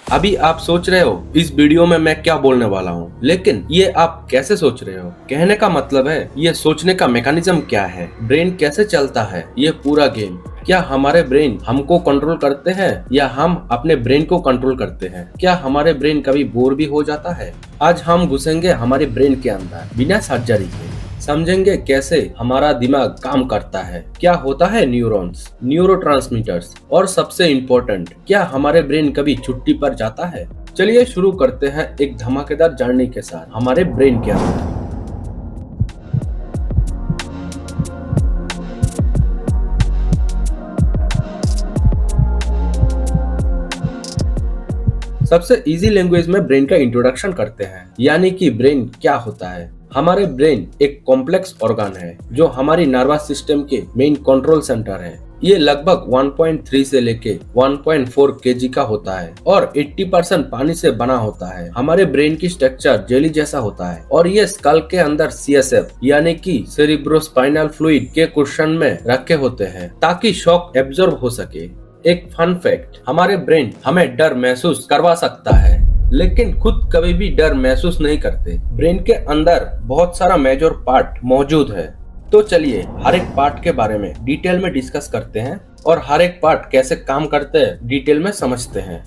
अभी आप सोच रहे हो इस वीडियो में मैं क्या बोलने वाला हूँ, लेकिन ये आप कैसे सोच रहे हो? कहने का मतलब है ये सोचने का मैकेनिज्म क्या है, ब्रेन कैसे चलता है, ये पूरा गेम। क्या हमारे ब्रेन हमको कंट्रोल करते हैं या हम अपने ब्रेन को कंट्रोल करते हैं? क्या हमारे ब्रेन कभी बोर भी हो जाता है? आज हम घुसेंगे हमारे ब्रेन के अंदर बिना सर्जरी के, समझेंगे कैसे हमारा दिमाग काम करता है, क्या होता है न्यूरॉन्स, न्यूरोट्रांसमीटर्स और सबसे इम्पोर्टेंट, क्या हमारे ब्रेन कभी छुट्टी पर जाता है। चलिए शुरू करते हैं एक धमाकेदार जर्नी के साथ हमारे ब्रेन के अंदर। सबसे इजी लैंग्वेज में ब्रेन का इंट्रोडक्शन करते हैं, यानी कि ब्रेन क्या होता है। हमारे ब्रेन एक कॉम्प्लेक्स ऑर्गन है जो हमारी नर्वस सिस्टम के मेन कंट्रोल सेंटर है। ये लगभग 1.3 से लेके 1.4 केजी का होता है और 80% पानी से बना होता है। हमारे ब्रेन की स्ट्रक्चर जेली जैसा होता है और ये स्कल के अंदर CSF यानी कि सेरिब्रोस्पाइनल फ्लूइड के कुशन में रखे होते हैं ताकि शॉक एब्जॉर्ब हो सके। एक फन फैक्ट, हमारे ब्रेन हमें डर महसूस करवा सकता है लेकिन खुद कभी भी डर महसूस नहीं करते। ब्रेन के अंदर बहुत सारा मेजर पार्ट मौजूद है, तो चलिए हर एक पार्ट के बारे में डिटेल में डिस्कस करते हैं और हर एक पार्ट कैसे काम करते हैं डिटेल में समझते हैं।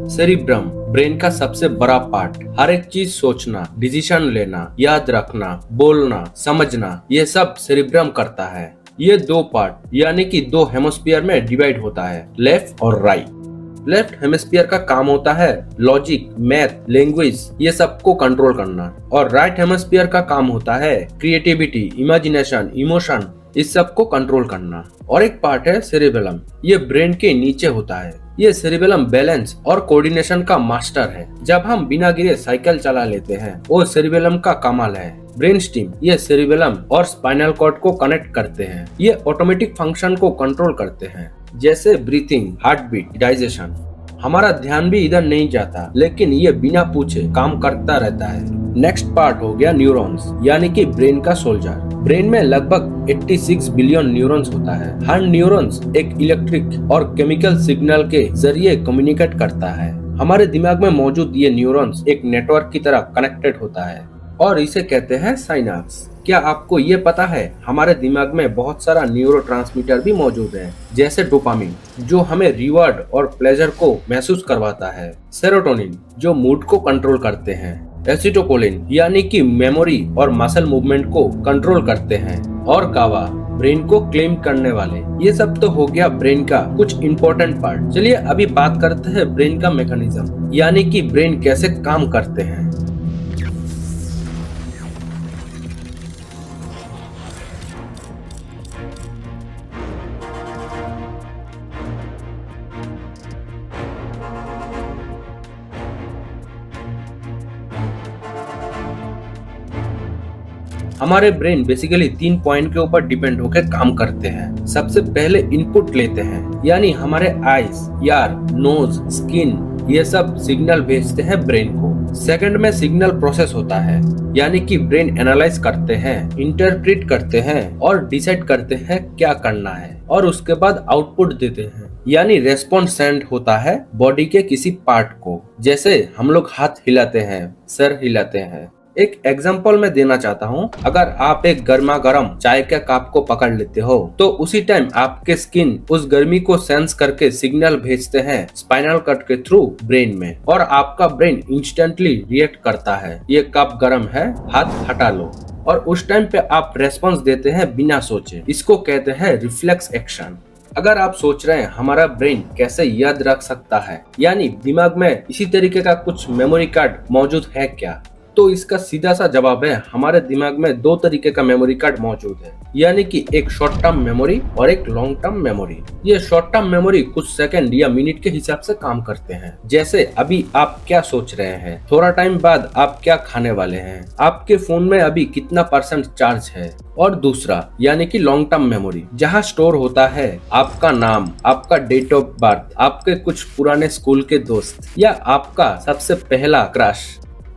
सेरिब्रम ब्रेन का सबसे बड़ा पार्ट, हर एक चीज सोचना, डिसीजन लेना, याद रखना, बोलना, समझना, ये सब सेरिब्रम करता है। ये दो पार्ट यानी कि दो हेमिस्फीयर में डिवाइड होता है, लेफ्ट और राइट। लेफ्ट हेमिस्फीयर का काम होता है लॉजिक, मैथ, लैंग्वेज, ये सब को कंट्रोल करना, और राइट हेमिस्फीयर का काम होता है क्रिएटिविटी, इमेजिनेशन, इमोशन, इस सब को कंट्रोल करना। और एक पार्ट है सेरिबेलम, ये ब्रेन के नीचे होता है। ये सेरिबेलम बैलेंस और कोऑर्डिनेशन का मास्टर है। जब हम बिना गिरे साइकिल चला लेते हैं वो सेरिबेलम का कमाल है। ब्रेन स्टीम ये सेरिबेलम और स्पाइनल कॉर्ड को कनेक्ट करते हैं। ये ऑटोमेटिक फंक्शन को कंट्रोल करते हैं जैसे ब्रीथिंग, हार्ट बीट, डाइजेशन। हमारा ध्यान भी इधर नहीं जाता लेकिन ये बिना पूछे काम करता रहता है। नेक्स्ट पार्ट हो गया न्यूरॉन्स यानी कि ब्रेन का सोल्जर। ब्रेन में लगभग 86 बिलियन न्यूरॉन्स होता है। हर न्यूरॉन्स एक इलेक्ट्रिक और केमिकल सिग्नल के जरिए कम्युनिकेट करता है। हमारे दिमाग में मौजूद ये न्यूरॉन्स एक नेटवर्क की तरह कनेक्टेड होता है और इसे कहते हैं साइनाप्स। क्या आपको ये पता है हमारे दिमाग में बहुत सारा न्यूरोट्रांसमीटर भी मौजूद है, जैसे डोपामिन जो हमें रिवॉर्ड और प्लेजर को महसूस करवाता है, सेरोटोनिन जो मूड को कंट्रोल करते हैं, एसिटोकोलिन यानी कि मेमोरी और मसल मूवमेंट को कंट्रोल करते हैं, और गावा ब्रेन को क्लेम करने वाले। ये सब तो हो गया ब्रेन का कुछ इम्पोर्टेंट पार्ट। चलिए अभी बात करते हैं ब्रेन का मैकेनिज्म यानी कि ब्रेन कैसे काम करते हैं। हमारे ब्रेन बेसिकली 3 पॉइंट के ऊपर डिपेंड होकर काम करते हैं। सबसे पहले इनपुट लेते हैं यानी हमारे आईज, ईयर, नोज, स्किन, ये सब सिग्नल भेजते हैं ब्रेन को। सेकंड में सिग्नल प्रोसेस होता है यानी कि ब्रेन एनालाइज करते हैं, इंटरप्रेट करते हैं और डिसाइड करते हैं क्या करना है, और उसके बाद आउटपुट देते हैं यानी रेस्पॉन्स सेंड होता है बॉडी के किसी पार्ट को। जैसे हम लोग हाथ हिलाते हैं, सर हिलाते हैं। एक एग्जांपल मैं देना चाहता हूँ, अगर आप एक गर्मा गर्म चाय के कप को पकड़ लेते हो तो उसी टाइम आपके स्किन उस गर्मी को सेंस करके सिग्नल भेजते हैं स्पाइनल कॉर्ड के थ्रू ब्रेन में, और आपका ब्रेन इंस्टेंटली रिएक्ट करता है, ये कप गर्म है, हाथ हटा लो, और उस टाइम पे आप रेस्पॉन्स देते हैं बिना सोचे। इसको कहते हैं रिफ्लेक्स एक्शन। अगर आप सोच रहे हैं हमारा ब्रेन कैसे याद रख सकता है, यानी दिमाग में इसी तरीके का कुछ मेमोरी कार्ड मौजूद है क्या, तो इसका सीधा सा जवाब है हमारे दिमाग में 2 तरीके का मेमोरी कार्ड मौजूद है, यानी कि एक शॉर्ट टर्म मेमोरी और एक लॉन्ग टर्म मेमोरी। ये शॉर्ट टर्म मेमोरी कुछ सेकंड या मिनट के हिसाब से काम करते हैं, जैसे अभी आप क्या सोच रहे हैं, थोड़ा टाइम बाद आप क्या खाने वाले हैं, आपके फोन में अभी कितना % चार्ज है। और दूसरा यानी कि लॉन्ग टर्म मेमोरी, जहाँ स्टोर होता है आपका नाम, आपका डेट ऑफ बर्थ, आपके कुछ पुराने स्कूल के दोस्त या आपका सबसे पहला क्रश।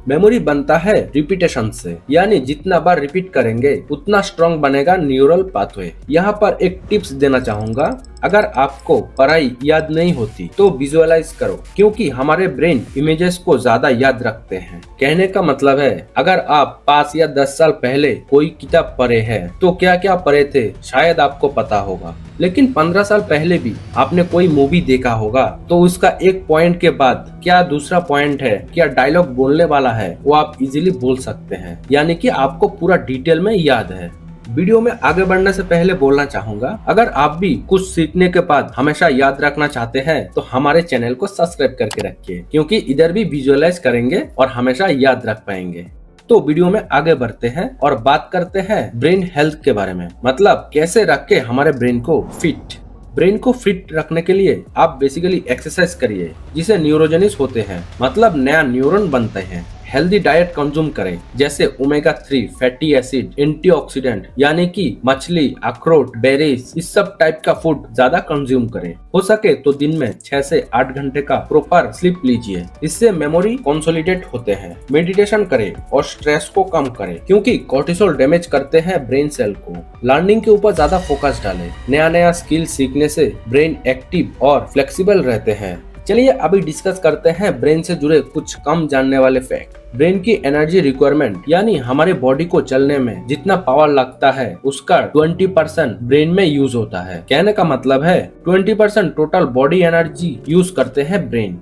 मेमोरी बनता है रिपीटेशन से, यानी जितना बार रिपीट करेंगे उतना स्ट्रॉन्ग बनेगा न्यूरल पाथवे। यहाँ पर एक टिप्स देना चाहूंगा, अगर आपको पढ़ाई याद नहीं होती तो विजुअलाइज करो, क्योंकि हमारे ब्रेन इमेजेस को ज्यादा याद रखते हैं। कहने का मतलब है, अगर आप 5 या 10 साल पहले कोई किताब पढ़े हैं तो क्या क्या पढ़े थे शायद आपको पता होगा, लेकिन 15 साल पहले भी आपने कोई मूवी देखा होगा तो उसका एक पॉइंट के बाद क्या दूसरा पॉइंट है, क्या डायलॉग बोलने वाला है, वो आप इजीली बोल सकते हैं, यानी कि आपको पूरा डिटेल में याद है। वीडियो में आगे बढ़ने से पहले बोलना चाहूंगा, अगर आप भी कुछ सीखने के बाद हमेशा याद रखना चाहते हैं तो हमारे चैनल को सब्सक्राइब करके रखिए, क्योंकि इधर भी विजुअलाइज करेंगे और हमेशा याद रख पाएंगे। तो वीडियो में आगे बढ़ते हैं और बात करते हैं ब्रेन हेल्थ के बारे में, मतलब कैसे रख के हमारे ब्रेन को फिट। ब्रेन को फिट रखने के लिए आप बेसिकली एक्सरसाइज करिए, जिसे न्यूरोजेनिस होते हैं, मतलब नया न्यूरॉन बनते हैं। हेल्दी डाइट कंज्यूम करें, जैसे ओमेगा 3 फैटी एसिड, एंटीऑक्सीडेंट यानी कि मछली, अखरोट, बेरीज, इस सब टाइप का फूड ज्यादा कंज्यूम करें। हो सके तो दिन में 6 से 8 घंटे का प्रॉपर स्लीप लीजिए, इससे मेमोरी कंसोलिडेट होते हैं। मेडिटेशन करें और स्ट्रेस को कम करें, क्योंकि कोर्टिसोल डैमेज करते हैं ब्रेन सेल को। लर्निंग के ऊपर ज्यादा फोकस डालें, नया नया स्किल सीखने से ब्रेन एक्टिव और फ्लेक्सिबल रहते हैं। चलिए अभी डिस्कस करते हैं ब्रेन से जुड़े कुछ कम जानने वाले फैक्ट। ब्रेन की एनर्जी रिक्वायरमेंट, यानी हमारे बॉडी को चलने में जितना पावर लगता है उसका 20% ब्रेन में यूज होता है। कहने का मतलब है 20% टोटल बॉडी एनर्जी यूज करते हैं ब्रेन।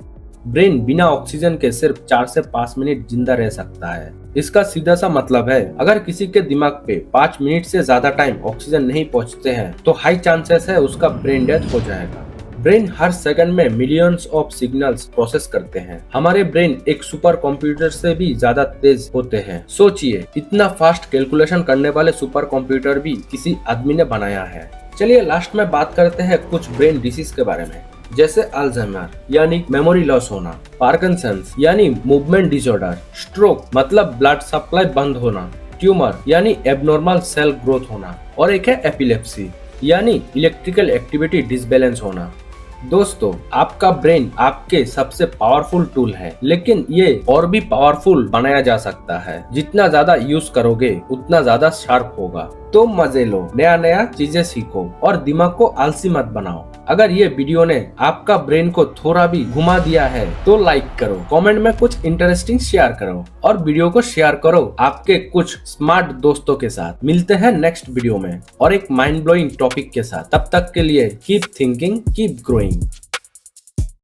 ब्रेन बिना ऑक्सीजन के सिर्फ 4 से 5 मिनट जिंदा रह सकता है। इसका सीधा सा मतलब है, अगर किसी के दिमाग पे 5 मिनट से ज्यादा टाइम ऑक्सीजन नहीं पहुंचते हैं तो हाई चांसेस है उसका ब्रेन डेथ हो जाएगा। ब्रेन हर सेकंड में मिलियंस ऑफ सिग्नल्स प्रोसेस करते हैं। हमारे ब्रेन एक सुपर कंप्यूटर से भी ज्यादा तेज होते हैं। सोचिए, इतना फास्ट कैलकुलेशन करने वाले सुपर कंप्यूटर भी किसी आदमी ने बनाया है। चलिए लास्ट में बात करते हैं कुछ ब्रेन डिसीज के बारे में, जैसे अल्जाइमर यानी मेमोरी लॉस होना, पार्किंसंस यानी मूवमेंट डिसऑर्डर, स्ट्रोक मतलब ब्लड सप्लाई बंद होना, ट्यूमर यानी एबनॉर्मल सेल ग्रोथ होना, और एक है एपिलेप्सी यानी इलेक्ट्रिकल एक्टिविटी डिसबैलेंस होना। दोस्तों, आपका ब्रेन आपके सबसे पावरफुल टूल है, लेकिन ये और भी पावरफुल बनाया जा सकता है। जितना ज्यादा यूज करोगे उतना ज्यादा शार्प होगा। तो मजे लो, नया नया चीजें सीखो और दिमाग को आलसी मत बनाओ। अगर ये वीडियो ने आपका ब्रेन को थोड़ा भी घुमा दिया है तो लाइक करो, कमेंट में कुछ इंटरेस्टिंग शेयर करो और वीडियो को शेयर करो आपके कुछ स्मार्ट दोस्तों के साथ। मिलते हैं नेक्स्ट वीडियो में और एक माइंड ब्लोइंग टॉपिक के साथ। तब तक के लिए कीप थिंकिंग, कीप ग्रोइंग।